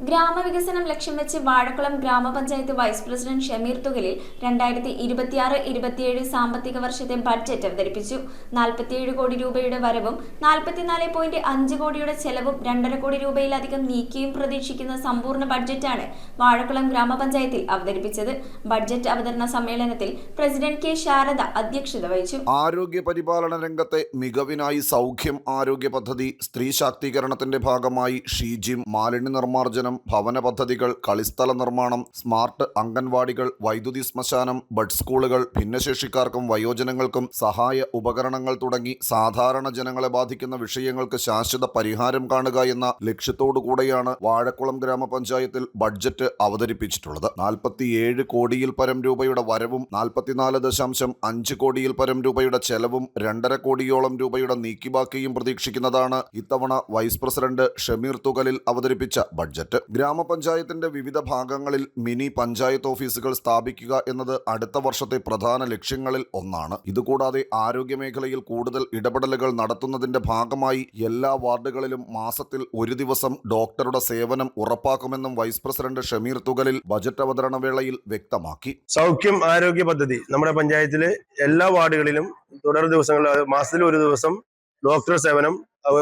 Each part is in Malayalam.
ഗ്രാമവികസനം ലക്ഷ്യം വെച്ച് വാഴക്കുളം ഗ്രാമപഞ്ചായത്ത് വൈസ് പ്രസിഡന്റ് ഷമീർ തുകലിൽ 2026-27 സാമ്പത്തിക വർഷത്തെ ബഡ്ജറ്റ് അവതരിപ്പിച്ചു. 47 കോടി രൂപയുടെ വരവും 44.5 കോടിയുടെ ചെലവും 2.5 കോടി രൂപയിലധികം നീക്കിയും പ്രതീക്ഷിക്കുന്ന സമ്പൂർണ്ണ ബഡ്ജറ്റാണ് വാഴക്കുളം ഗ്രാമപഞ്ചായത്തിൽ അവതരിപ്പിച്ചത്. ബഡ്ജറ്റ് അവതരണ സമ്മേളനത്തിൽ പ്രസിഡന്റ് കെ ശാരദ അധ്യക്ഷത വഹിച്ചു. ആരോഗ്യ പരിപാലന രംഗത്തെ മികവിനായി സൗഖ്യം ആരോഗ്യ പദ്ധതി, സ്ത്രീ ശാക്തീകരണത്തിന്റെ ഭാഗമായി ഷീജിം, മാലിന്യ നിർമ്മാർജ്ജനം, ഭവന പദ്ധതികൾ, കളിസ്ഥല നിർമ്മാണം, സ്മാർട്ട് അംഗൻവാടികൾ, വൈദ്യുതി ശ്മശാനം, ബഡ് സ്കൂളുകൾ, ഭിന്നശേഷിക്കാർക്കും വയോജനങ്ങൾക്കും സഹായ ഉപകരണങ്ങൾ തുടങ്ങി സാധാരണ ജനങ്ങളെ ബാധിക്കുന്ന വിഷയങ്ങൾക്ക് ശാശ്വത പരിഹാരം കാണുക എന്ന ലക്ഷ്യത്തോടുകൂടെയാണ് വാഴക്കുളം ഗ്രാമപഞ്ചായത്തിൽ ബഡ്ജറ്റ് അവതരിപ്പിച്ചിട്ടുള്ളത്. 47 കോടിയിൽ പരം രൂപയുടെ വരവും 44.5 കോടിയിൽ പരം രൂപയുടെ ചെലവും 2.5 കോടിയോളം രൂപയുടെ നീക്കിബാക്കിയും പ്രതീക്ഷിക്കുന്നതാണ് ഇത്തവണ വൈസ് പ്രസിഡന്റ് ഷമീർ തുകലിൽ അവതരിപ്പിച്ച ബഡ്ജറ്റ്. ഗ്രാമപഞ്ചായത്തിന്റെ വിവിധ ഭാഗങ്ങളിൽ മിനി പഞ്ചായത്ത് ഓഫീസുകൾ സ്ഥാപിക്കുക എന്നത് അടുത്ത വർഷത്തെ പ്രധാന ലക്ഷ്യങ്ങളിൽ ഒന്നാണ്. ഇതുകൂടാതെ ആരോഗ്യമേഖലയിൽ കൂടുതൽ ഇടപെടലുകൾ നടത്തുന്നതിന്റെ ഭാഗമായി എല്ലാ വാർഡുകളിലും മാസത്തിൽ ഒരു ദിവസം ഡോക്ടറുടെ സേവനം ഉറപ്പാക്കുമെന്നും vice president Shameer Thukalil budget അവതരണ വേളയിൽ വ്യക്തമാക്കി. സൗഖ്യം ആരോഗ്യ പദ്ധതി നമ്മുടെ പഞ്ചായത്തിലെ എല്ലാ വാർഡുകളിലും തുടർ ദിവസങ്ങളിൽ മാസത്തിൽ ഒരു ദിവസം ഡോക്ടർ സേവനം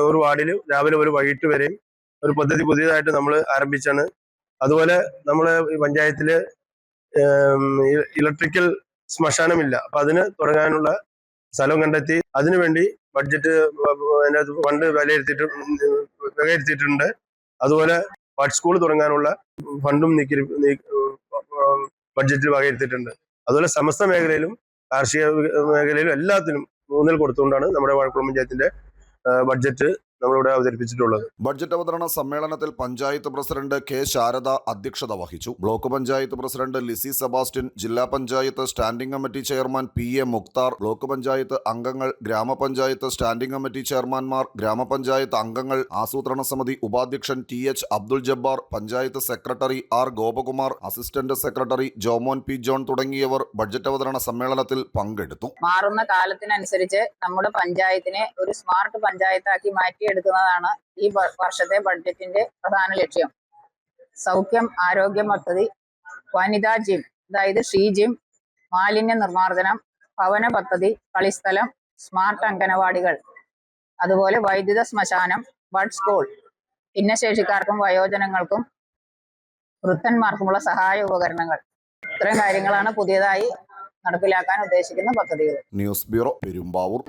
ഒരു വാർഡിൽ രാവിലെ ഒരു വൈകിട്ട് വരെയും ഒരു പദ്ധതി പുതിയതായിട്ട് നമ്മൾ ആരംഭിച്ചാണ്. അതുപോലെ നമ്മളെ പഞ്ചായത്തില് ഇലക്ട്രിക്കൽ ശ്മശാനമില്ല, അപ്പൊ അതിന് തുടങ്ങാനുള്ള സ്ഥലം കണ്ടെത്തി അതിനുവേണ്ടി ബഡ്ജറ്റ് ഫണ്ട് വകയിരുത്തിയിട്ടുണ്ട്. അതുപോലെ ബഡ് സ്കൂൾ തുടങ്ങാനുള്ള ഫണ്ടും ബഡ്ജറ്റിൽ വകയിരുത്തിയിട്ടുണ്ട്. അതുപോലെ സമസ്ത മേഖലയിലും കാർഷിക മേഖലയിലും എല്ലാത്തിനും ഊന്നൽ കൊടുത്തുകൊണ്ടാണ് നമ്മുടെ വാഴക്കുളം പഞ്ചായത്തിന്റെ ബഡ്ജറ്റ് നമ്മളിവിടെ അവതരിപ്പിച്ചിട്ടുള്ളത്. ബഡ്ജറ്റ് അവതരണ സമ്മേളനത്തിൽ പഞ്ചായത്ത് പ്രസിഡന്റ് കെ ശാരദ അധ്യക്ഷത വഹിച്ചു. ബ്ലോക്ക് പഞ്ചായത്ത് പ്രസിഡന്റ് ലിസി സെബാസ്റ്റ്യൻ, ജില്ലാ panchayat standing committee chairman PA Mukthar, block panchayat അംഗങ്ങൾ, ഗ്രാമപഞ്ചായത്ത് സ്റ്റാൻഡിംഗ് കമ്മിറ്റി ചെയർമാൻമാർ, ഗ്രാമപഞ്ചായത്ത് അംഗങ്ങൾ, ആസൂത്രണ സമിതി ഉപാധ്യക്ഷൻ TH Abdul Jabbar, panchayat secretary R Gopakumar, assistant secretary Jomon P John തുടങ്ങിയവർ ബഡ്ജറ്റ് അവതരണ സമ്മേളനത്തിൽ പങ്കെടുത്തു. മാറുന്ന കാലത്തിനനുസരിച്ച് നമ്മുടെ പഞ്ചായത്തിനെ ഒരു സ്മാർട്ട് പഞ്ചായത്താക്കി മാറ്റിയെടുക്കുന്നതാണ് ഈ വർഷത്തെ ബഡ്ജറ്റിന്റെ പ്രധാന ലക്ഷ്യം. സൗഖ്യം ആരോഗ്യ പദ്ധതി, വനിതാ ജിം, അതായത് ഷീജിം, മാലിന്യ നിർമ്മാർജ്ജനം, ഭവന പദ്ധതി, കളിസ്ഥലം, സ്മാർട്ട് അംഗനവാടികൾ, അതുപോലെ വൈദ്യുത ശ്മശാനം, ബഡ് സ്കൂൾ, ഭിന്നശേഷിക്കാർക്കും വയോജനങ്ങൾക്കും വൃദ്ധന്മാർക്കുമുള്ള സഹായ ഉപകരണങ്ങൾ, ഇത്തരം കാര്യങ്ങളാണ് പുതിയതായി നടപ്പിലാക്കാൻ ഉദ്ദേശിക്കുന്ന പദ്ധതികൾ. News bureau, Perumbavoor.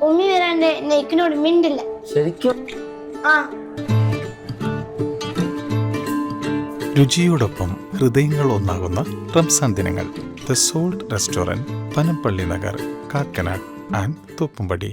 രുചിയോടൊപ്പം ഹൃദയങ്ങൾ ഒന്നാകുന്ന റംസാൻ ദിനങ്ങൾ. The salt restaurant, Panampilly Nagar, Kakkanad and Thoppumpady.